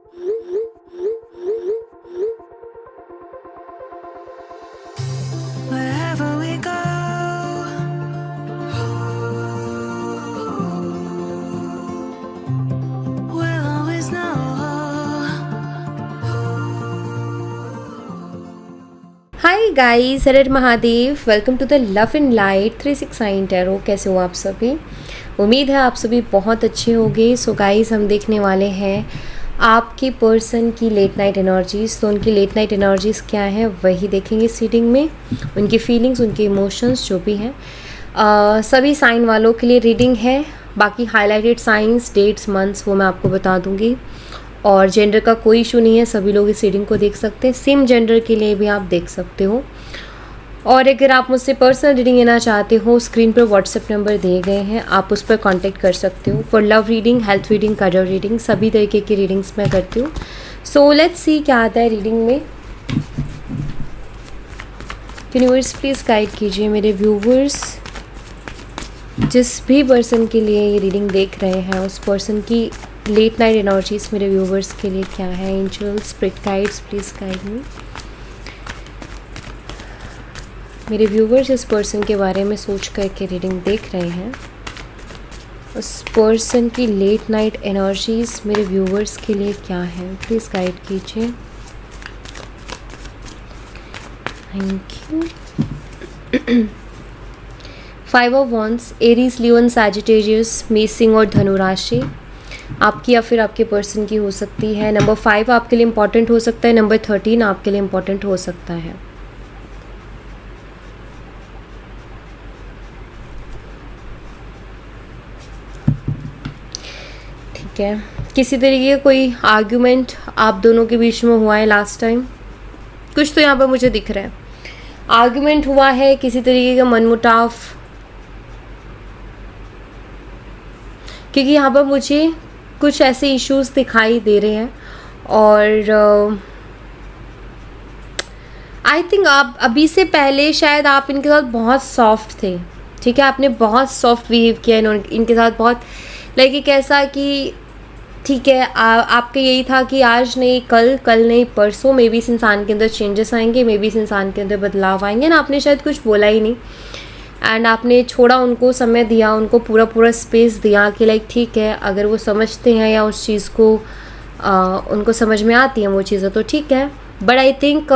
Wherever we go, we'll always know. Hi guys, Har Mahadev. Welcome to the love in light 369 tarot. कैसे हो आप सभी? उम्मीद है आप सभी बहुत अच्छे होंगे। सो गाइस, हम देखने वाले हैं आपके पर्सन की लेट नाइट एनर्जीज़। तो उनकी लेट नाइट एनर्जीज़ क्या है वही देखेंगे इस रीडिंग में। उनकी फीलिंग्स, उनके इमोशंस जो भी हैं, सभी साइन वालों के लिए रीडिंग है। बाकी हाईलाइटेड साइंस, डेट्स, मंथ्स वो मैं आपको बता दूंगी। और जेंडर का कोई इशू नहीं है, सभी लोग इस रीडिंग को देख सकते हैं। सेम जेंडर के लिए भी आप देख सकते हो। और अगर आप मुझसे पर्सनल रीडिंग लेना चाहते हो, स्क्रीन पर व्हाट्सएप नंबर दिए गए हैं, आप उस पर कांटेक्ट कर सकते हो for love reading, health reading, career reading, सभी तरीके की रीडिंग्स मैं करती हूँ। सो लेट्स सी क्या आता है रीडिंग में। यूनिवर्स प्लीज़ गाइड कीजिए मेरे व्यूवर्स। जिस भी पर्सन के लिए ये रीडिंग देख रहे हैं, उस पर्सन की लेट नाइट एनर्जीज मेरे व्यूवर्स के लिए क्या है। Angels, spirit guides, please guide me. मेरे व्यूवर्स इस पर्सन के बारे में सोच करके रीडिंग देख रहे हैं। उस पर्सन की लेट नाइट एनर्जीज मेरे व्यूवर्स के लिए क्या है, प्लीज़ गाइड कीजिए। Thank you. 5 of wands, Aries, Leo, Sagittarius, messing और धनु राशि आपकी या फिर आपके पर्सन की हो सकती है। नंबर 5 आपके लिए इम्पॉर्टेंट हो सकता है। नंबर 13 आपके लिए इम्पॉर्टेंट हो सकता है। ठीक है, किसी तरीके का कोई आर्ग्यूमेंट आप दोनों के बीच में हुआ है लास्ट टाइम, कुछ तो यहाँ पर मुझे दिख रहा है। आर्ग्यूमेंट हुआ है, किसी तरीके का मनमुटाव, क्योंकि यहाँ पर मुझे कुछ ऐसे इश्यूज दिखाई दे रहे हैं। और आई थिंक आप अभी से पहले शायद आप इनके साथ बहुत सॉफ्ट थे। ठीक है, आपने बहुत सॉफ्ट बिहेव किया इनके साथ, बहुत लाइक एक ऐसा कि ठीक है, आपके यही था कि आज नहीं कल, कल नहीं परसों मे बी इस इंसान के अंदर चेंजेस आएंगे, मे बी इस इंसान के अंदर बदलाव आएंगे ना। आपने शायद कुछ बोला ही नहीं एंड आपने छोड़ा, उनको समय दिया, उनको पूरा स्पेस दिया कि लाइक ठीक है, अगर वो समझते हैं या उस चीज़ को उनको समझ में आती हैं वो चीज़ें तो ठीक है। बट आई थिंक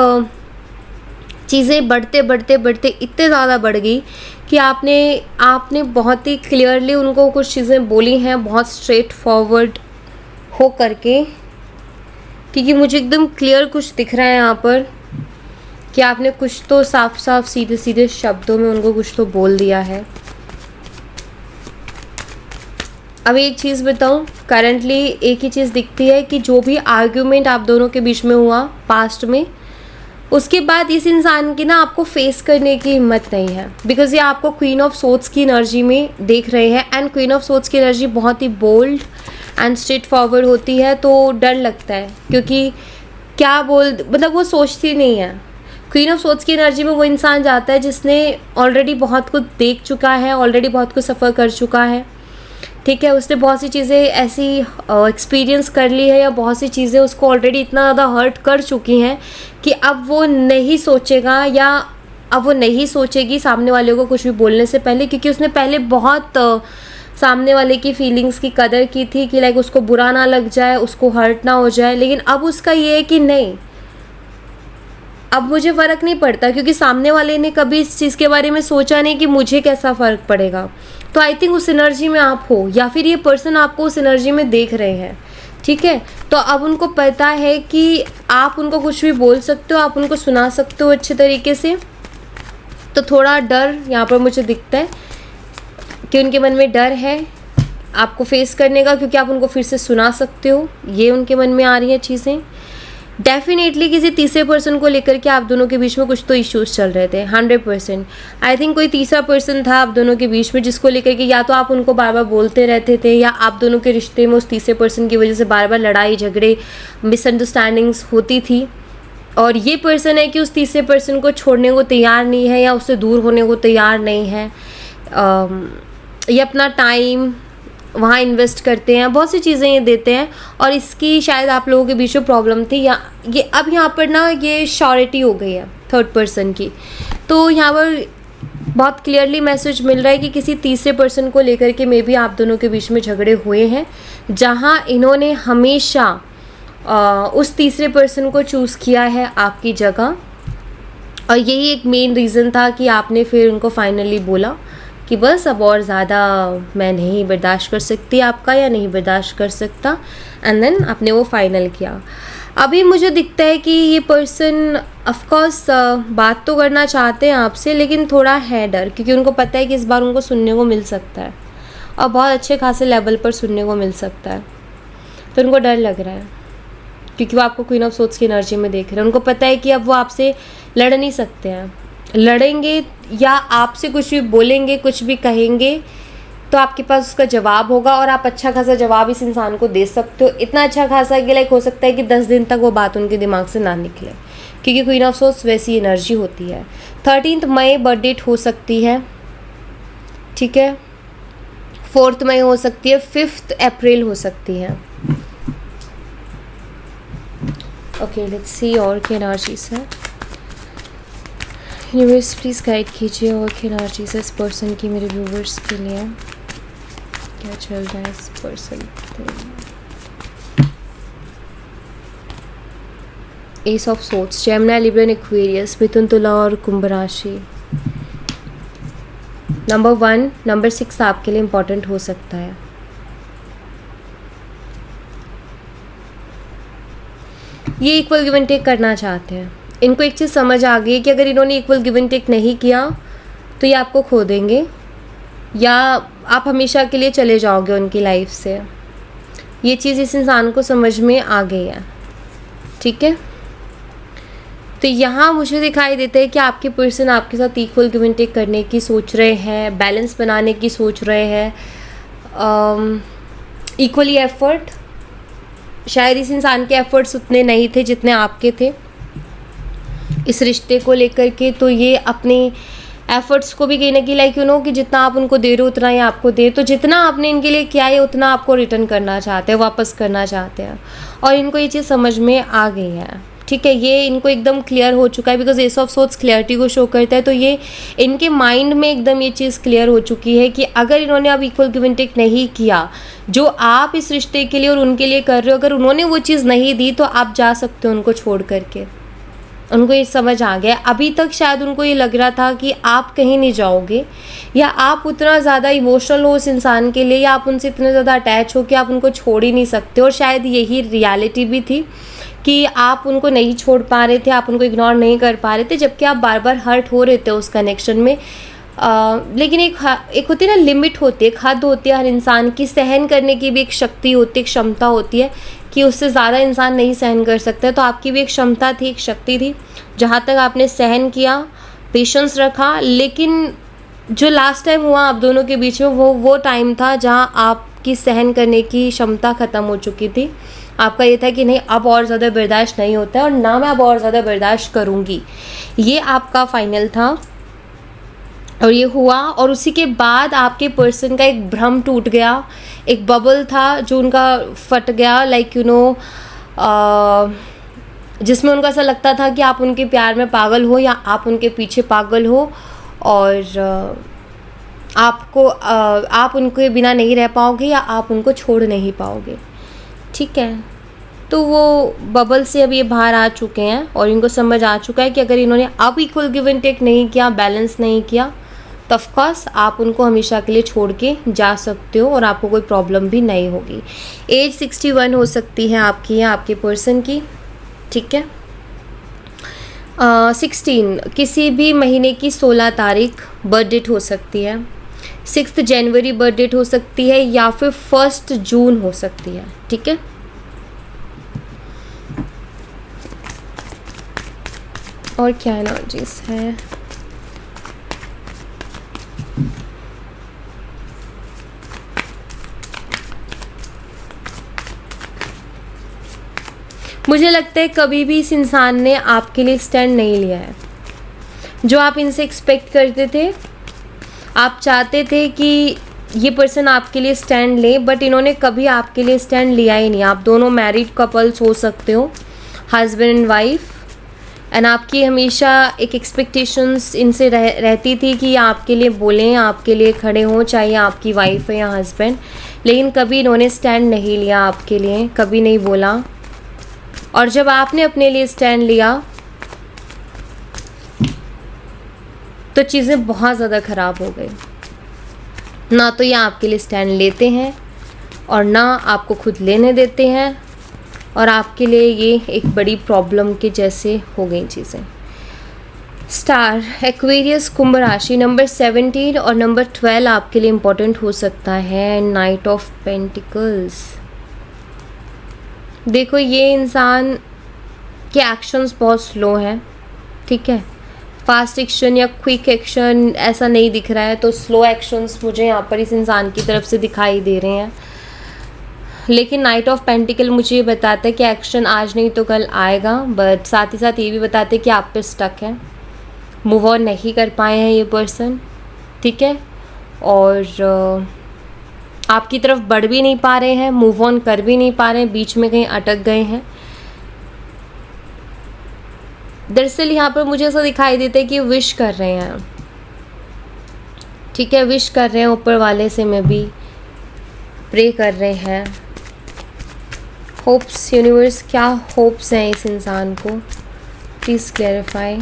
चीज़ें बढ़ते इतने ज़्यादा बढ़ गई कि आपने बहुत ही क्लियरली उनको कुछ चीज़ें बोली हैं, बहुत स्ट्रेट फॉरवर्ड हो करके, क्योंकि मुझे एकदम क्लियर कुछ दिख रहा है यहाँ पर कि आपने कुछ तो साफ साफ सीधे सीधे शब्दों में उनको कुछ तो बोल दिया है। अब एक चीज़ बताऊँ, करंटली एक ही चीज़ दिखती है कि जो भी आर्ग्यूमेंट आप दोनों के बीच में हुआ पास्ट में, उसके बाद इस इंसान की ना आपको फेस करने की हिम्मत नहीं है। बिकॉज ये आपको क्वीन ऑफ सोर्ड्स की एनर्जी में देख रहे हैं एंड क्वीन ऑफ सोर्ड्स की एनर्जी बहुत ही बोल्ड एंड स्ट्रेट फॉरवर्ड होती है, तो डर लगता है क्योंकि क्या मतलब वो सोचती नहीं है। क्वीन ऑफ सोर्ड्स की एनर्जी में वो इंसान जाता है जिसने ऑलरेडी बहुत कुछ देख चुका है, ऑलरेडी बहुत कुछ सफ़र कर चुका है। ठीक है, उसने बहुत सी चीज़ें ऐसी एक्सपीरियंस कर ली है या बहुत सी चीज़ें उसको ऑलरेडी इतना ज़्यादा हर्ट कर चुकी हैं कि अब वो नहीं सोचेगा या अब वो नहीं सोचेगी सामने वाले को कुछ भी बोलने से पहले, क्योंकि उसने पहले बहुत सामने वाले की फीलिंग्स की कदर की थी कि लाइक उसको बुरा ना लग जाए, उसको हर्ट ना हो जाए। लेकिन अब उसका ये है कि नहीं, अब मुझे फ़र्क नहीं पड़ता, क्योंकि सामने वाले ने कभी इस चीज़ के बारे में सोचा नहीं कि मुझे कैसा फ़र्क पड़ेगा। तो आई थिंक उस एनर्जी में आप हो या फिर ये पर्सन आपको उस एनर्जी में देख रहे हैं। ठीक है, तो अब उनको पता है कि आप उनको कुछ भी बोल सकते हो, आप उनको सुना सकते हो अच्छे तरीके से। तो थोड़ा डर यहाँ पर मुझे दिखता है कि उनके मन में डर है आपको फेस करने का, क्योंकि आप उनको फिर से सुना सकते हो। ये उनके मन में आ रही हैं चीज़ें। डेफिनेटली किसी तीसरे पर्सन को लेकर के आप दोनों के बीच में कुछ तो इश्यूज चल रहे थे। 100% आई थिंक कोई तीसरा पर्सन था आप दोनों के बीच में, जिसको लेकर के या तो आप उनको बार बार बोलते रहते थे या आप दोनों के रिश्ते में उस तीसरे पर्सन की वजह से बार बार लड़ाई झगड़े, मिसअंडरस्टैंडिंग्स होती थी। और ये पर्सन है कि उस तीसरे पर्सन को छोड़ने को तैयार नहीं है या उससे दूर होने को तैयार नहीं है। ये अपना टाइम वहाँ इन्वेस्ट करते हैं, बहुत सी चीज़ें ये देते हैं, और इसकी शायद आप लोगों के बीच में प्रॉब्लम थी, या ये अब यहाँ पर ना ये श्योरिटी हो गई है थर्ड पर्सन की। तो यहाँ पर बहुत क्लियरली मैसेज मिल रहा है कि किसी तीसरे पर्सन को लेकर के मे बी आप दोनों के बीच में झगड़े हुए हैं, जहाँ इन्होंने हमेशा उस तीसरे पर्सन को चूज़ किया है आपकी जगह, और यही एक मेन रीज़न था कि आपने फिर उनको फाइनली बोला कि बस अब और ज़्यादा मैं नहीं बर्दाश्त कर सकती आपका, या नहीं बर्दाश्त कर सकता, एंड देन आपने वो फाइनल किया। अभी मुझे दिखता है कि ये पर्सन ऑफकोर्स बात तो करना चाहते हैं आपसे, लेकिन थोड़ा है डर, क्योंकि उनको पता है कि इस बार उनको सुनने को मिल सकता है, और बहुत अच्छे खासे लेवल पर सुनने को मिल सकता है। तो उनको डर लग रहा है, क्योंकि वो आपको क्वीन ऑफ सोर्ड्स की एनर्जी में देख रहे हैं। उनको पता है कि अब वो आपसे लड़ नहीं सकते हैं, लड़ेंगे या आपसे कुछ भी बोलेंगे, कुछ भी कहेंगे, तो आपके पास उसका जवाब होगा, और आप अच्छा खासा जवाब इस इंसान को दे सकते हो। इतना अच्छा खासा कि लाइक हो सकता है कि 10 दिन तक वो बात उनके दिमाग से ना निकले, क्योंकि क्वीन ऑफ सोर्ड्स वैसी एनर्जी होती है। 13 मई बर्थ डेट हो सकती है, ठीक है, 4 मई हो सकती है, 5 अप्रैल हो सकती है। ओके, लेट्स सी और क्या एनर्जीज है। यूनिवर्स प्लीज़ गाइड कीजिए और क्या एनर्जीज है इस पर्सन की मेरे व्यूवर्स के लिए, क्या चल रहा है इस पर्सन के लिए। Ace of swords, Gemini, Libra, Aquarius, मिथुन, तुला और कुंभ राशि। नंबर 1, नंबर 6 आपके लिए इम्पोर्टेंट हो सकता है। ये इक्वल गिव एंड टेक करना चाहते हैं। इनको एक चीज़ समझ आ गई है कि अगर इन्होंने इक्वल गिव एंड टेक नहीं किया तो ये आपको खो देंगे, या आप हमेशा के लिए चले जाओगे उनकी लाइफ से। ये चीज़ इस इंसान को समझ में आ गई है, ठीक है। तो यहाँ मुझे दिखाई देता है कि आपके पर्सन आपके साथ इक्वल गिव एंड टेक करने की सोच रहे हैं, बैलेंस बनाने की सोच रहे हैं, इक्वली एफर्ट। शायद इस इंसान के एफर्ट्स उतने नहीं थे जितने आपके थे इस रिश्ते को लेकर के। तो ये अपने एफर्ट्स को भी कहीं ना कहीं लाइक यू नो कि जितना आप उनको दे रहे हो उतना ही आपको दे, तो जितना आपने इनके लिए किया है उतना आपको रिटर्न करना चाहते हैं, वापस करना चाहते हैं, और इनको ये चीज़ समझ में आ गई है, ठीक है। ये इनको एकदम क्लियर हो चुका है, because S of swords clarity को शो करता है। तो ये इनके माइंड में एकदम ये चीज़ क्लियर हो चुकी है कि अगर इन्होंने अब इक्वल गिव एंड टेक नहीं किया जो आप इस रिश्ते के लिए और उनके लिए कर रहे हो, अगर उन्होंने वो चीज़ नहीं दी तो आप जा सकते हो उनको छोड़ करके। उनको ये समझ आ गया। अभी तक शायद उनको ये लग रहा था कि आप कहीं नहीं जाओगे, या आप उतना ज़्यादा इमोशनल हो उस इंसान के लिए, या आप उनसे इतने ज़्यादा अटैच हो कि आप उनको छोड़ ही नहीं सकते। और शायद यही रियलिटी भी थी कि आप उनको नहीं छोड़ पा रहे थे, आप उनको इग्नोर नहीं कर पा रहे थे, जबकि आप बार बार हर्ट हो रहे थे उस कनेक्शन में। लेकिन एक होती है ना लिमिट होती है, एक हद होती है हर इंसान की, सहन करने की भी एक शक्ति होती है, एक क्षमता होती है कि उससे ज़्यादा इंसान नहीं सहन कर सकता। तो आपकी भी एक क्षमता थी, एक शक्ति थी, जहाँ तक आपने सहन किया, पेशेंस रखा। लेकिन जो लास्ट टाइम हुआ आप दोनों के बीच में वो टाइम था जहाँ आपकी सहन करने की क्षमता ख़त्म हो चुकी थी। आपका ये था कि नहीं अब और ज़्यादा बर्दाश्त नहीं होता है, और ना मैं अब और ज़्यादा बर्दाश्त करूँगी। ये आपका फाइनल था और ये हुआ। और उसी के बाद आपके पर्सन का एक भ्रम टूट गया, एक बबल था जो उनका फट गया, लाइक यू नो, जिसमें उनको ऐसा लगता था कि आप उनके प्यार में पागल हो या आप उनके पीछे पागल हो, और आप उनके बिना नहीं रह पाओगे या आप उनको छोड़ नहीं पाओगे, ठीक है। तो वो बबल से अब ये बाहर आ चुके हैं और इनको समझ आ चुका है कि अगर इन्होंने अब इक्वल गिव एंड टेक नहीं किया, बैलेंस नहीं किया, तो ऑफकोर्स आप उनको हमेशा के लिए छोड़ के जा सकते हो और आपको कोई प्रॉब्लम भी नहीं होगी। एज 61 हो सकती है आपकी या आपके पर्सन की, ठीक है। 16 किसी भी महीने की 16 तारीख बर्थ डेट हो सकती है, 6 जनवरी बर्थ डेट हो सकती है, या फिर 1 जून हो सकती है, ठीक है। और क्या एनर्जीज है। मुझे लगता है कभी भी इस इंसान ने आपके लिए स्टैंड नहीं लिया है। जो आप इनसे एक्सपेक्ट करते थे, आप चाहते थे कि ये पर्सन आपके लिए स्टैंड ले, बट इन्होंने कभी आपके लिए स्टैंड लिया ही नहीं। आप दोनों मैरिड कपल्स हो सकते हो, हस्बैंड एंड वाइफ, एंड आपकी हमेशा एक एक्सपेक्टेशंस इनसे रहती थी कि आपके लिए बोलें, आपके लिए खड़े हों, चाहे आपकी वाइफ है या हस्बैंड, लेकिन कभी इन्होंने स्टैंड नहीं लिया आपके लिए, कभी नहीं बोला। और जब आपने अपने लिए स्टैंड लिया तो चीज़ें बहुत ज़्यादा ख़राब हो गई। ना तो ये आपके लिए स्टैंड लेते हैं और ना आपको खुद लेने देते हैं, और आपके लिए ये एक बड़ी प्रॉब्लम के जैसे हो गई चीज़ें। स्टार एक्वेरियस कुंभ राशि, नंबर 17 और नंबर 12 आपके लिए इम्पोर्टेंट हो सकता है। Night of pentacles. देखो, ये इंसान के एक्शंस बहुत स्लो हैं, ठीक है, फास्ट एक्शन या क्विक एक्शन ऐसा नहीं दिख रहा है, तो स्लो एक्शंस मुझे यहाँ पर इस इंसान की तरफ से दिखाई दे रहे हैं। लेकिन नाइट ऑफ पेंटिकल मुझे ये बताता है कि एक्शन आज नहीं तो कल आएगा, बट साथ ही साथ ये भी बताते हैं कि आप पे स्टक है, मूव ऑन नहीं कर पाए हैं ये पर्सन, ठीक है, और आपकी तरफ बढ़ भी नहीं पा रहे हैं, मूव ऑन कर भी नहीं पा रहे हैं, बीच में कहीं अटक गए हैं। दरअसल यहाँ पर मुझे ऐसा दिखाई देता है कि विश कर रहे हैं, ठीक है, विश कर रहे हैं ऊपर वाले से, में भी प्रे कर रहे हैं। होप्स, यूनिवर्स क्या होप्स हैं इस इंसान को, प्लीज़ क्लैरिफाई।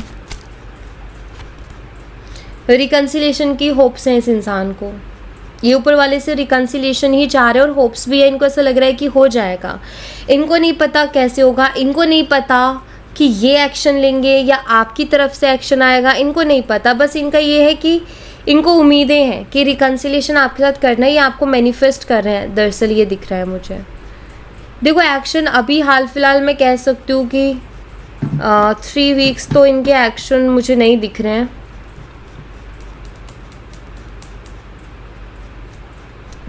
रिकन्सिलेशन की होप्स हैं इस इंसान को, ये ऊपर वाले से रिकन्सिलेशन ही चाह रहे हैं, और होप्स भी है, इनको ऐसा लग रहा है कि हो जाएगा। इनको नहीं पता कैसे होगा, इनको नहीं पता कि ये एक्शन लेंगे या आपकी तरफ से एक्शन आएगा, इनको नहीं पता। बस इनका ये है कि इनको उम्मीदें हैं कि रिकन्सिलेशन आपके साथ करना है, ये आपको मैनिफेस्ट कर रहे हैं। दरअसल ये दिख रहा है मुझे। देखो, एक्शन अभी हाल फिलहाल मैं कह सकती हूँ कि 3 वीक्स तो इनके एक्शन मुझे नहीं दिख रहे हैं।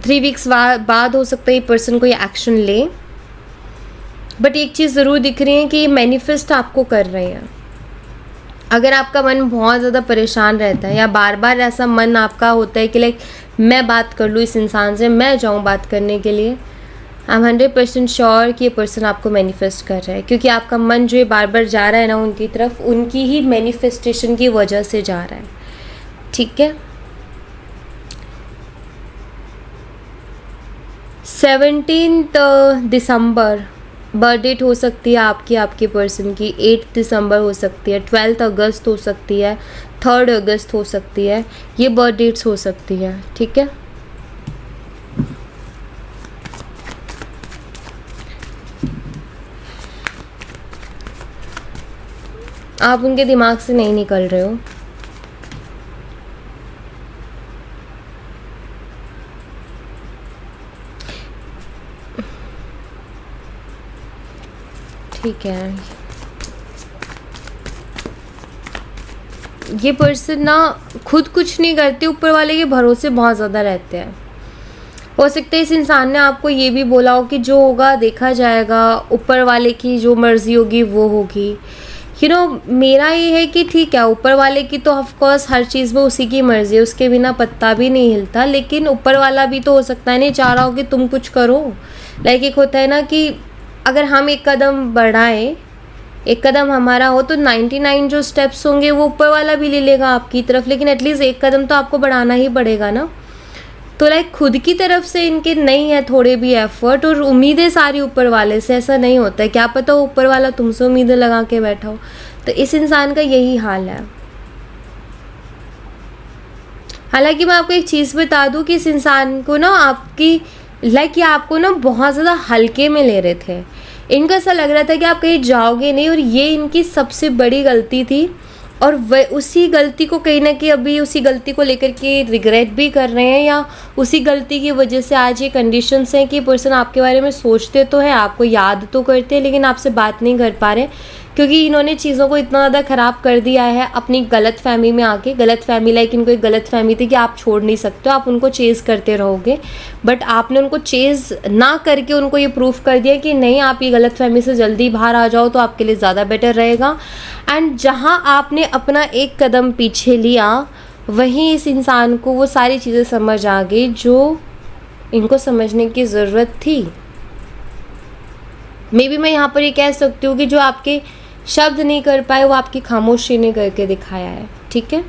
थ्री वीक्स बाद हो सकता है ये पर्सन कोई एक्शन ले, बट एक चीज़ ज़रूर दिख रही है कि मैनिफेस्ट आपको कर रहे हैं। अगर आपका मन बहुत ज़्यादा परेशान रहता है या बार बार ऐसा मन आपका होता है कि लाइक मैं बात कर लूँ इस इंसान से, मैं जाऊँ बात करने के लिए, आई एम 100% श्योर कि ये पर्सन आपको मैनिफेस्ट कर रहा है, क्योंकि आपका मन जो ये बार बार जा रहा है ना उनकी तरफ, उनकी ही मैनिफेस्टेशन की वजह से जा रहा है, ठीक है। 17 दिसंबर बर्थ डेट हो सकती है आपके पर्सन की, 8 दिसंबर हो सकती है, 12 अगस्त हो सकती है, 3 अगस्त हो सकती है, ये बर्थ डेट्स हो सकती है, ठीक है। आप उनके दिमाग से नहीं निकल रहे हो, ठीक है। ये पर्सन ना खुद कुछ नहीं करते, ऊपर वाले के भरोसे बहुत ज़्यादा रहते हैं। हो सकता है इस इंसान ने आपको ये भी बोला हो कि जो होगा देखा जाएगा, ऊपर वाले की जो मर्ज़ी होगी वो होगी। मेरा ये है कि ठीक है, ऊपर वाले की तो ऑफ कोर्स हर चीज़ में उसी की मर्ज़ी है, उसके बिना पत्ता भी नहीं हिलता, लेकिन ऊपर वाला भी तो हो सकता है नहीं चाह रहा हो कि तुम कुछ करो। लाइक एक होता है ना कि अगर हम एक कदम बढ़ाएं, एक कदम हमारा हो, तो 99 जो स्टेप्स होंगे वो ऊपर वाला भी ले लेगा आपकी तरफ, लेकिन एटलीस्ट एक कदम तो आपको बढ़ाना ही पड़ेगा ना। तो लाइक खुद की तरफ से इनके नहीं है थोड़े भी एफर्ट, और उम्मीदें सारी ऊपर वाले से, ऐसा नहीं होता है, क्या पता ऊपर वाला तुमसे उम्मीदें लगा के बैठा हो। तो इस इंसान का यही हाल है। हालांकि मैं आपको एक चीज़ बता दूं कि इस इंसान को ना आपकी ये आपको ना बहुत ज़्यादा हल्के में ले रहे थे। इनको ऐसा लग रहा था कि आप कहीं जाओगे नहीं, और ये इनकी सबसे बड़ी गलती थी, और वह उसी गलती को कहीं ना कहीं अभी उसी गलती को लेकर के रिग्रेट भी कर रहे हैं, या उसी गलती की वजह से आज ये कंडीशंस हैं कि पर्सन आपके बारे में सोचते तो है, आपको याद तो करते हैं, लेकिन आपसे बात नहीं कर पा रहे, क्योंकि इन्होंने चीज़ों को इतना ज़्यादा ख़राब कर दिया है अपनी गलत फहमी में आके। गलत फहमी लाइक इनको एक गलत फहमी थी कि आप छोड़ नहीं सकते हो, आप उनको चेज़ करते रहोगे, बट आपने उनको चेज़ ना करके उनको ये प्रूफ कर दिया कि नहीं, आप ये गलत फहमी से जल्दी बाहर आ जाओ तो आपके लिए ज़्यादा बेटर रहेगा। एंड जहाँ आपने अपना एक कदम पीछे लिया, वहीं इस इंसान को वो सारी चीज़ें समझ आ गई जो इनको समझने की ज़रूरत थी। मे बी मैं यहाँ पर ये कह सकती हूँ कि जो आपके शब्द नहीं कर पाए वो आपकी खामोशी ने करके दिखाया है। ठीक है,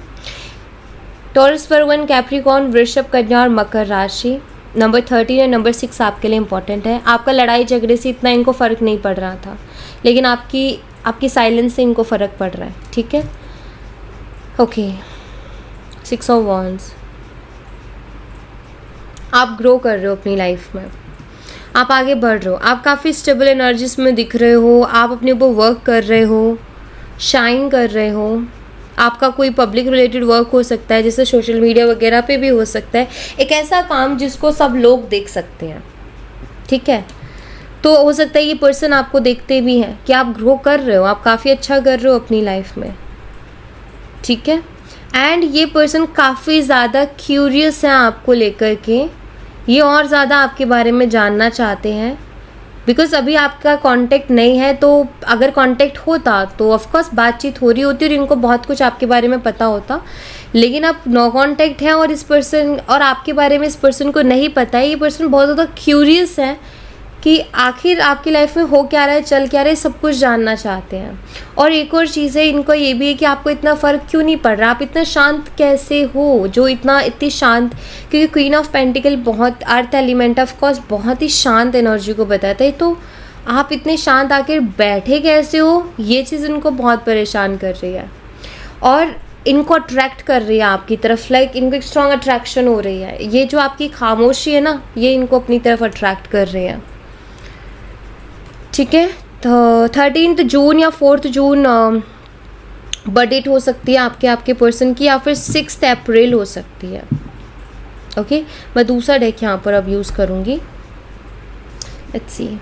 टॉरस पर 1, कैप्रिकॉर्न, वृषभ, कन्या और मकर राशि। नंबर 13 और नंबर 6 आपके लिए इंपॉर्टेंट है। आपका लड़ाई झगड़े से इतना इनको फ़र्क नहीं पड़ रहा था, लेकिन आपकी साइलेंस से इनको फ़र्क पड़ रहा है। ठीक है, ओके। 6 ऑफ वॉन्ड्स, आप ग्रो कर रहे हो अपनी लाइफ में, आप आगे बढ़ रहे हो, आप काफ़ी स्टेबल एनर्जीज में दिख रहे हो, आप अपने ऊपर वर्क कर रहे हो, शाइन कर रहे हो। आपका कोई पब्लिक रिलेटेड वर्क हो सकता है, जैसे सोशल मीडिया वगैरह पे भी हो सकता है, एक ऐसा काम जिसको सब लोग देख सकते हैं। ठीक है, तो हो सकता है ये पर्सन आपको देखते भी हैं कि आप ग्रो कर रहे हो, आप काफ़ी अच्छा कर रहे हो अपनी लाइफ में। ठीक है, एंड ये पर्सन काफ़ी ज़्यादा क्यूरियस है आपको लेकर के, ये और ज़्यादा आपके बारे में जानना चाहते हैं। बिकॉज अभी आपका कांटेक्ट नहीं है, तो अगर कांटेक्ट होता तो ऑफकोर्स बातचीत हो रही होती और इनको बहुत कुछ आपके बारे में पता होता, लेकिन अब नो कांटेक्ट है और इस पर्सन और आपके बारे में इस पर्सन को नहीं पता है। ये पर्सन बहुत ज़्यादा क्यूरियस है कि आखिर आपकी लाइफ में हो क्या रहा है, चल क्या रहा है, सब कुछ जानना चाहते हैं। और एक और चीज़ है, इनको ये भी है कि आपको इतना फ़र्क क्यों नहीं पड़ रहा, आप इतना शांत कैसे हो, जो इतनी शांत, क्योंकि क्वीन ऑफ पेंटिकल बहुत अर्थ एलिमेंट ऑफ कोर्स बहुत ही शांत एनर्जी को बताता है। तो आप इतने शांत आकर बैठे कैसे हो, ये चीज़ इनको बहुत परेशान कर रही है और इनको अट्रैक्ट कर रही है आपकी तरफ। लाइक इनको एक स्ट्रॉन्ग अट्रैक्शन हो रही है। ये जो आपकी खामोशी है ना, ये इनको अपनी तरफ अट्रैक्ट कर रही है। ठीक है, तो 13 जून या 4 जून बर्थ हो सकती है आपके पर्सन की, या फिर 6 अप्रैल हो सकती है। ओके, मैं दूसरा डेक यहाँ पर अब यूज़ करूँगी। Let's see,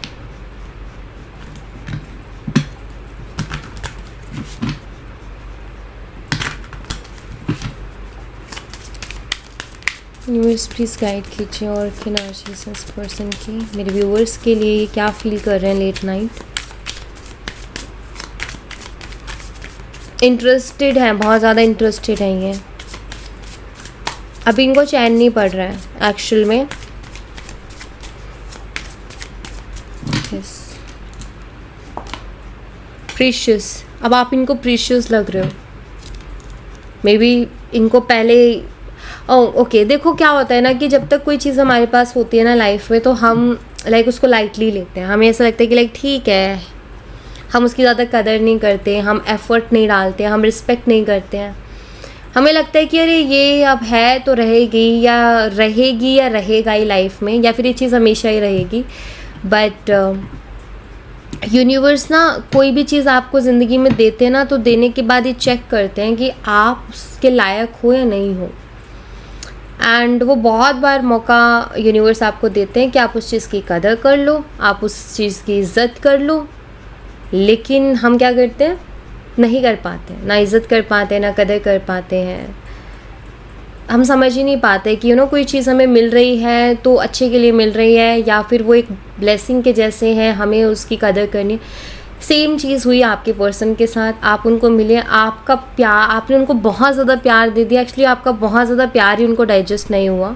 universe please guide कीजिए और किन आशीष इस पर्सन की, मेरे व्यूअर्स के लिए ये क्या फील कर रहे हैं लेट नाइट। इंटरेस्टेड हैं, बहुत ज़्यादा इंटरेस्टेड हैं ये। अभी इनको चैन नहीं पड़ रहा है एक्चुअल में। यस, प्रीशियस, अब आप इनको प्रीशियस लग रहे हो। मे बी इनको पहले ओके, देखो क्या होता है ना कि जब तक कोई चीज़ हमारे पास होती है ना लाइफ में, तो हम लाइक उसको लाइटली लेते हैं। हमें ऐसा लगता है कि लाइक ठीक है, हम उसकी ज़्यादा कदर नहीं करते, हम एफर्ट नहीं डालते, हम रिस्पेक्ट नहीं करते हैं। हमें लगता है कि अरे ये अब है तो रहेगी या रहेगा ही लाइफ में, या फिर ये चीज़ हमेशा ही रहेगी। बट यूनिवर्स ना कोई भी चीज़ आपको ज़िंदगी में देते हैं ना, तो देने के बाद ये चेक करते हैं कि आप उसके लायक हो या नहीं हो। एंड वो बहुत बार मौका यूनिवर्स आपको देते हैं कि आप उस चीज़ की कदर कर लो, आप उस चीज़ की इज़्ज़त कर लो। लेकिन हम क्या करते हैं, नहीं कर पाते हैं, ना इज़्ज़त कर पाते हैं, ना कदर कर पाते हैं। हम समझ ही नहीं पाते कि कोई चीज़ हमें मिल रही है तो अच्छे के लिए मिल रही है, या फिर वो एक ब्लेसिंग के जैसे हैं, हमें उसकी कदर करनी। सेम चीज़ हुई आपके पर्सन के साथ। आप उनको मिले, आपका प्यार, आपने उनको बहुत ज़्यादा प्यार दे दिया। एक्चुअली आपका बहुत ज़्यादा प्यार ही उनको डाइजेस्ट नहीं हुआ,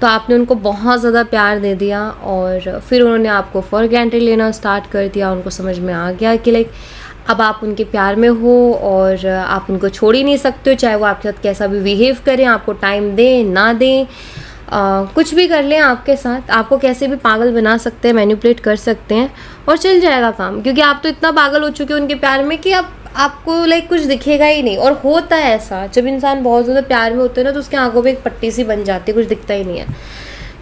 तो आपने उनको बहुत ज़्यादा प्यार दे दिया और फिर उन्होंने आपको फॉर ग्रांटेड लेना स्टार्ट कर दिया। उनको समझ में आ गया कि लाइक अब आप उनके प्यार में हो और आप उनको छोड़ ही नहीं सकते हो, चाहे वो आपके साथ कैसा भी बिहेव करें, आपको टाइम दें ना दें, कुछ भी कर लें आपके साथ, आपको कैसे भी पागल बना सकते हैं, मैनिपुलेट कर सकते हैं और चल जाएगा काम। क्योंकि आप तो इतना पागल हो चुके हैं उनके प्यार में कि अब आपको लाइक कुछ दिखेगा ही नहीं। और होता है ऐसा, जब इंसान बहुत ज़्यादा प्यार में होता है ना, तो उसके आंखों पे एक पट्टी सी बन जाती है, कुछ दिखता ही नहीं है।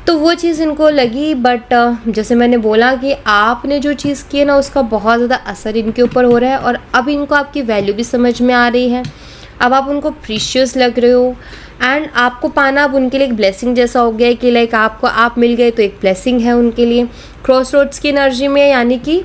तो वो चीज़ इनको लगी। बट जैसे मैंने बोला कि आपने जो चीज़ की है ना, उसका बहुत ज़्यादा असर इनके ऊपर हो रहा है और अब इनको आपकी वैल्यू भी समझ में आ रही है। अब आप उनको प्रीशियस लग रहे हो एंड आपको पाना अब उनके लिए एक ब्लेसिंग जैसा हो गया है कि लाइक आपको आप मिल गए तो एक ब्लेसिंग है उनके लिए। क्रॉस रोड्स की एनर्जी में, यानी कि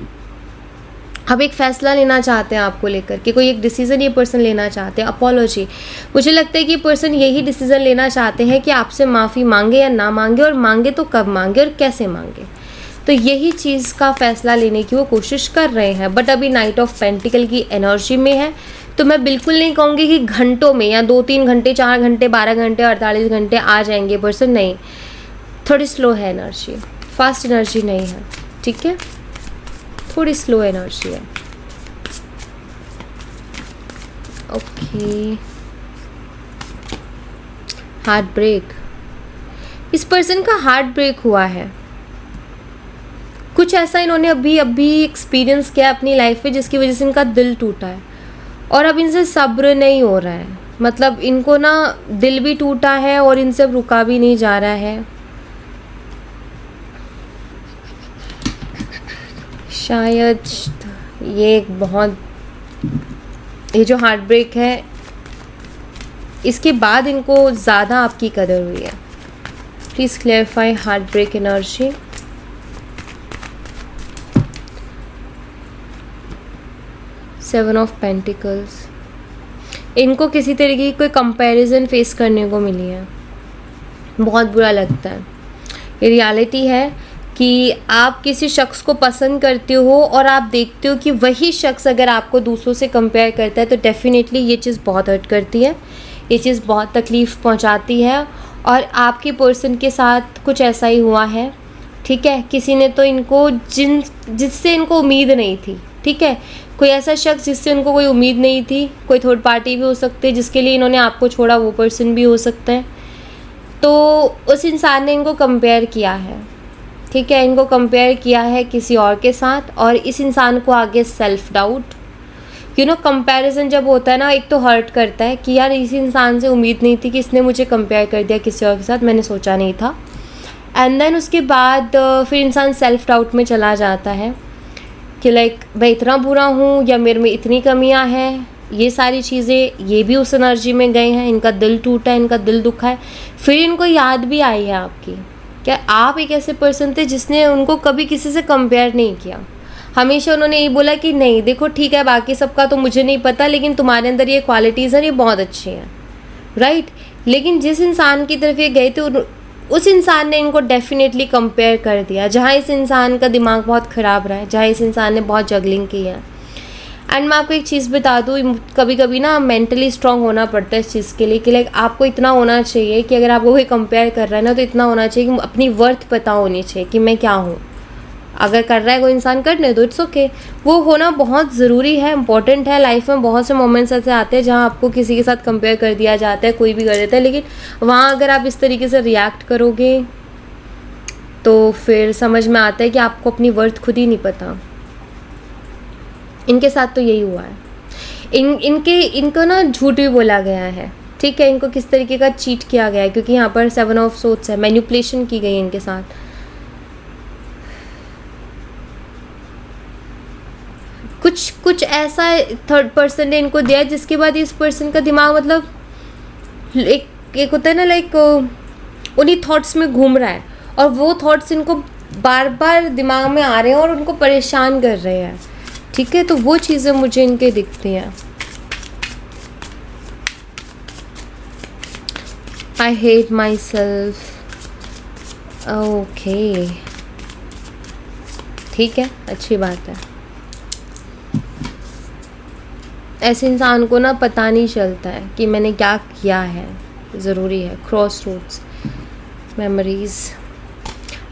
अब एक फ़ैसला लेना चाहते हैं आपको लेकर कि कोई एक डिसीज़न ये पर्सन लेना चाहते हैं। अपोलॉजी, मुझे लगता है कि ये पर्सन यही डिसीज़न लेना चाहते हैं कि आपसे माफ़ी मांगे या ना मांगे, और मांगे तो कब मांगे और कैसे मांगे। तो यही चीज़ का फ़ैसला लेने की वो कोशिश कर रहे हैं। बट अभी नाइट ऑफ पेंटिकल की एनर्जी में है, तो मैं बिल्कुल नहीं कहूँगी कि घंटों में या 2-3 घंटे, 4 घंटे, 12 घंटे, 48 घंटे आ जाएंगे पर्सन, नहीं, थोड़ी स्लो है एनर्जी, फास्ट एनर्जी नहीं है, ठीक है, थोड़ी स्लो एनर्जी है। ओके, हार्ट ब्रेक, इस पर्सन का हार्ट ब्रेक हुआ है, कुछ ऐसा इन्होंने अभी एक्सपीरियंस किया अपनी लाइफ में जिसकी वजह से इनका दिल टूटा है और अब इनसे सब्र नहीं हो रहा है, मतलब इनको ना दिल भी टूटा है और इनसे अब रुका भी नहीं जा रहा है। शायद ये एक बहुत, ये जो हार्ट ब्रेक है इसके बाद इनको ज़्यादा आपकी कदर हुई है। Please clarify heartbreak energy. Seven of pentacles, इनको किसी तरीके की कोई कंपैरिजन फेस करने को मिली है, बहुत बुरा लगता है। ये रियलिटी है कि आप किसी शख्स को पसंद करते हो और आप देखते हो कि वही शख्स अगर आपको दूसरों से कंपेयर करता है तो डेफिनेटली ये चीज़ बहुत हर्ट करती है, ये चीज़ बहुत तकलीफ़ पहुंचाती है। और आपके पर्सन के साथ कुछ ऐसा ही हुआ है, ठीक है, किसी ने तो इनको जिससे इनको उम्मीद नहीं थी, ठीक है, कोई ऐसा शख्स जिससे उनको कोई उम्मीद नहीं थी, कोई थर्ड पार्टी भी हो सकती है जिसके लिए इन्होंने आपको छोड़ा, वो पर्सन भी हो सकता है, तो उस इंसान ने इनको कंपेयर किया है, ठीक है, इनको कंपेयर किया है किसी और के साथ और इस इंसान को आगे सेल्फ डाउट, कंपैरिजन जब होता है ना, एक तो हर्ट करता है कि यार इस इंसान से उम्मीद नहीं थी कि इसने मुझे कंपेयर कर दिया किसी और के साथ, मैंने सोचा नहीं था। एंड देन उसके बाद फिर इंसान सेल्फ डाउट में चला जाता है कि लाइक मैं इतना बुरा हूँ या मेरे में इतनी कमियाँ हैं, ये सारी चीज़ें, ये भी उस एनर्जी में गए हैं, इनका दिल टूटा है, इनका दिल दुखा है। फिर इनको याद भी आई है आपकी, क्या आप एक ऐसे पर्सन थे जिसने उनको कभी किसी से कंपेयर नहीं किया, हमेशा उन्होंने यही बोला कि नहीं देखो ठीक है, बाकी सबका तो मुझे नहीं पता लेकिन तुम्हारे अंदर ये क्वालिटीज़ हैं, ये बहुत अच्छी हैं, राइट। लेकिन जिस इंसान की तरफ ये गए थे उस इंसान ने इनको डेफिनेटली कंपेयर कर दिया, जहाँ इस इंसान का दिमाग बहुत ख़राब रहा है, जहाँ इस इंसान ने बहुत जगलिंग की है। एंड मैं आपको एक चीज़ बता दूँ, कभी कभी ना मेंटली स्ट्रांग होना पड़ता है इस चीज़ के लिए कि लाइक आपको इतना होना चाहिए कि अगर आपको कोई कंपेयर कर रहा है ना तो इतना होना चाहिए कि अपनी वर्थ पता होनी चाहिए कि मैं क्या हूँ। अगर कर रहा है कोई इंसान करने दो, इट्स ओके, वो होना बहुत ज़रूरी है, इंपॉर्टेंट है। लाइफ में बहुत से मोमेंट्स ऐसे आते हैं जहाँ आपको किसी के साथ कंपेयर कर दिया जाता है, कोई भी कर देता है, लेकिन वहाँ अगर आप इस तरीके से रिएक्ट करोगे तो फिर समझ में आता है कि आपको अपनी वर्थ खुद ही नहीं पता। इनके साथ तो यही हुआ है। इनको ना झूठ भी बोला गया है, ठीक है, इनको किस तरीके का चीट किया गया है, क्योंकि यहाँ पर 7 ऑफ सोर्ड्स है, मैनिपुलेशन की गई इनके साथ। कुछ ऐसा थर्ड पर्सन ने इनको दिया जिसके बाद इस पर्सन का दिमाग मतलब एक होता है ना लाइक उन्हीं थॉट्स में घूम रहा है और वो थॉट्स इनको बार बार दिमाग में आ रहे हैं और उनको परेशान कर रहे हैं, ठीक है। तो वो चीज़ें मुझे इनके दिखती हैं। I hate my self, okay, ठीक है, अच्छी बात है। ऐसे इंसान को ना पता नहीं चलता है कि मैंने क्या किया है, ज़रूरी है। Crossroads, memories,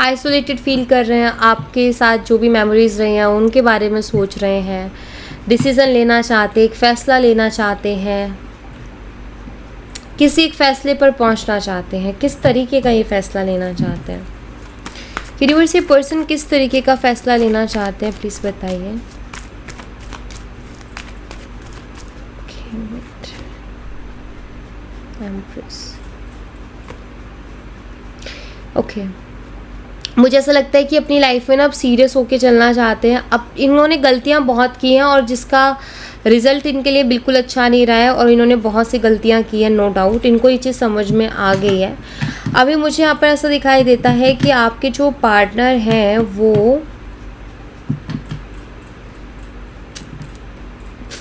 isolated feel कर रहे हैं, आपके साथ जो भी मेमोरीज़ रही हैं उनके बारे में सोच रहे हैं, डिसीज़न लेना चाहते हैं, एक फ़ैसला लेना चाहते हैं, किसी एक फ़ैसले पर पहुंचना चाहते हैं। किस तरीके का ये फ़ैसला लेना चाहते हैं यूनिवर्स, ये पर्सन किस तरीके का फ़ैसला लेना चाहते हैं, प्लीज़ बताइए। ओके, मुझे ऐसा लगता है कि अपनी लाइफ में ना अब सीरियस होके चलना चाहते हैं। अब इन्होंने गलतियां बहुत की हैं और जिसका रिज़ल्ट इनके लिए बिल्कुल अच्छा नहीं रहा है और इन्होंने बहुत सी गलतियां की हैं, नो डाउट। इनको ये चीज़ समझ में आ गई है। अभी मुझे यहाँ पर ऐसा दिखाई देता है कि आपके जो पार्टनर हैं वो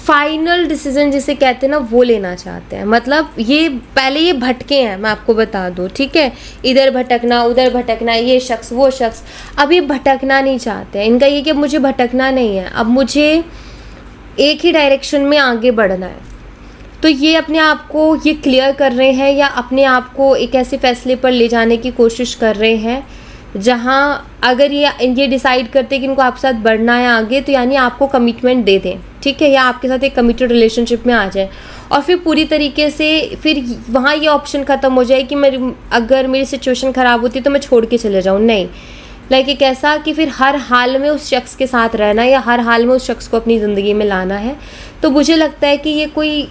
फाइनल डिसीजन जिसे कहते हैं ना वो लेना चाहते हैं। मतलब ये पहले ये भटके हैं, मैं आपको बता दूँ, ठीक है, इधर भटकना उधर भटकना, ये शख्स वो शख्स। अब ये भटकना नहीं चाहते हैं। इनका ये कि मुझे भटकना नहीं है, अब मुझे एक ही डायरेक्शन में आगे बढ़ना है। तो ये अपने आप को ये क्लियर कर रहे हैं या अपने आप को एक ऐसे फैसले पर ले जाने की कोशिश कर रहे हैं जहाँ अगर ये डिसाइड करते हैं कि इनको आपके साथ बढ़ना है आगे, तो यानी आपको कमिटमेंट दे दें, ठीक है, या आपके साथ एक कमिटेड रिलेशनशिप में आ जाए और फिर पूरी तरीके से फिर वहाँ ये ऑप्शन ख़त्म हो जाए कि अगर मेरी सिचुएशन ख़राब होती है तो मैं छोड़ के चले जाऊँ। नहीं, लाइक एक ऐसा कि फिर हर हाल में उस शख्स के साथ रहना या हर हाल में उस शख्स को अपनी ज़िंदगी में लाना है। तो मुझे लगता है कि ये कोई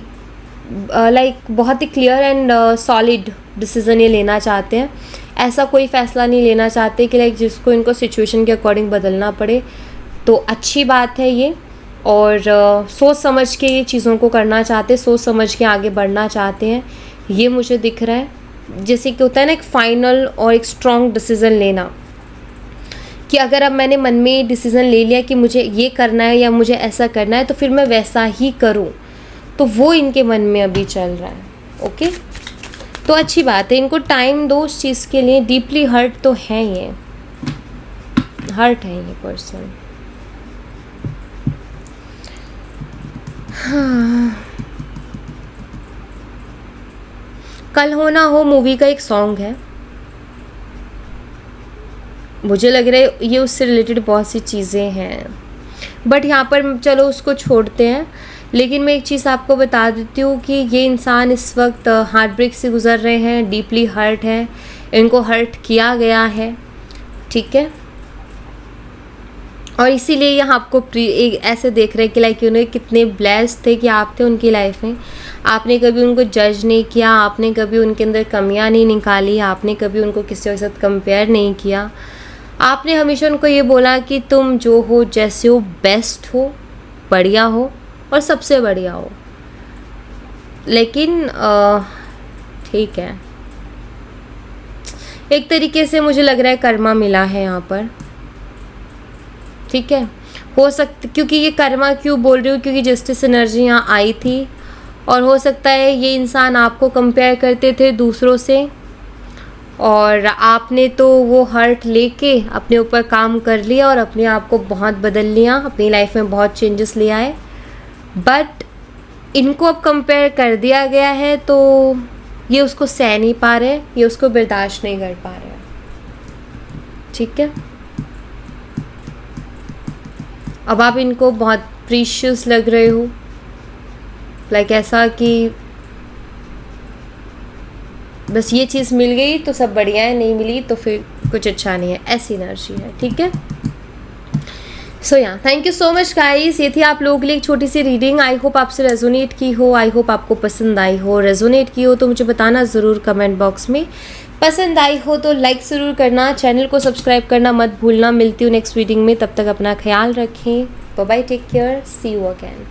बहुत ही क्लियर एंड सॉलिड डिसीज़न ये लेना चाहते हैं। ऐसा कोई फ़ैसला नहीं लेना चाहते कि जिसको इनको सिचुएशन के अकॉर्डिंग बदलना पड़े। तो अच्छी बात है ये, और सोच समझ के ये चीज़ों को करना चाहते, सोच समझ के आगे बढ़ना चाहते हैं, ये मुझे दिख रहा है। जैसे कि होता है ना एक फ़ाइनल और एक स्ट्रॉन्ग डिसीज़न लेना, कि अगर अब मैंने मन में डिसीज़न ले लिया कि मुझे ये करना है या मुझे ऐसा करना है, तो फिर मैं वैसा ही करूँ। तो वो इनके मन में अभी चल रहा है। ओके, तो अच्छी बात है, इनको टाइम दो उस चीज़ के लिए। डीपली हर्ट तो है, ये हर्ट है ये पर्सन। हाँ, कल हो ना हो मूवी का एक सॉन्ग है, मुझे लग रहा है ये उससे रिलेटेड बहुत सी चीज़ें हैं, बट यहाँ पर चलो उसको छोड़ते हैं। लेकिन मैं एक चीज़ आपको बता देती हूँ कि ये इंसान इस वक्त हार्ट ब्रेक से गुज़र रहे हैं, डीपली हर्ट है, इनको हर्ट किया गया है, ठीक है। और इसीलिए ये आपको एक ऐसे देख रहे हैं कि लाइक उन्हें कितने ब्लेस्ड थे कि आप थे उनकी लाइफ में। आपने कभी उनको जज नहीं किया, आपने कभी उनके अंदर कमियां नहीं निकाली, आपने कभी उनको किसी के साथ कंपेयर नहीं किया। आपने हमेशा उनको ये बोला कि तुम जो हो, जैसे हो, बेस्ट हो, बढ़िया हो और सबसे बढ़िया हो। लेकिन ठीक है, एक तरीके से मुझे लग रहा है कर्मा मिला है यहाँ पर, ठीक है। हो सकता, क्योंकि ये कर्मा क्यों बोल रही हूँ, क्योंकि जस्टिस एनर्जी यहाँ आई थी, और हो सकता है ये इंसान आपको कंपेयर करते थे दूसरों से, और आपने तो वो हर्ट लेके अपने ऊपर काम कर लिया और अपने आप को बहुत बदल लिया, अपनी लाइफ में बहुत चेंजेस ले आए। बट इनको अब कंपेयर कर दिया गया है तो ये उसको सह नहीं पा रहे, ये उसको बर्दाश्त नहीं कर पा रहे, ठीक है। अब आप इनको बहुत प्रीशियस लग रहे हो, लाइक ऐसा कि बस ये चीज़ मिल गई तो सब बढ़िया है, नहीं मिली तो फिर कुछ अच्छा नहीं है, ऐसी एनर्जी है, ठीक है। सो या thank you so much guys, ये थी आप लोगों के लिए एक छोटी सी रीडिंग। आई होप आपसे रेजोनेट की हो, आई होप आपको पसंद आई हो। रेजोनेट की हो तो मुझे बताना ज़रूर कमेंट बॉक्स में। पसंद आई हो तो लाइक ज़रूर करना, चैनल को सब्सक्राइब करना मत भूलना। मिलती हूँ नेक्स्ट रीडिंग में, तब तक अपना ख्याल रखें। Bye bye, take care, see you again.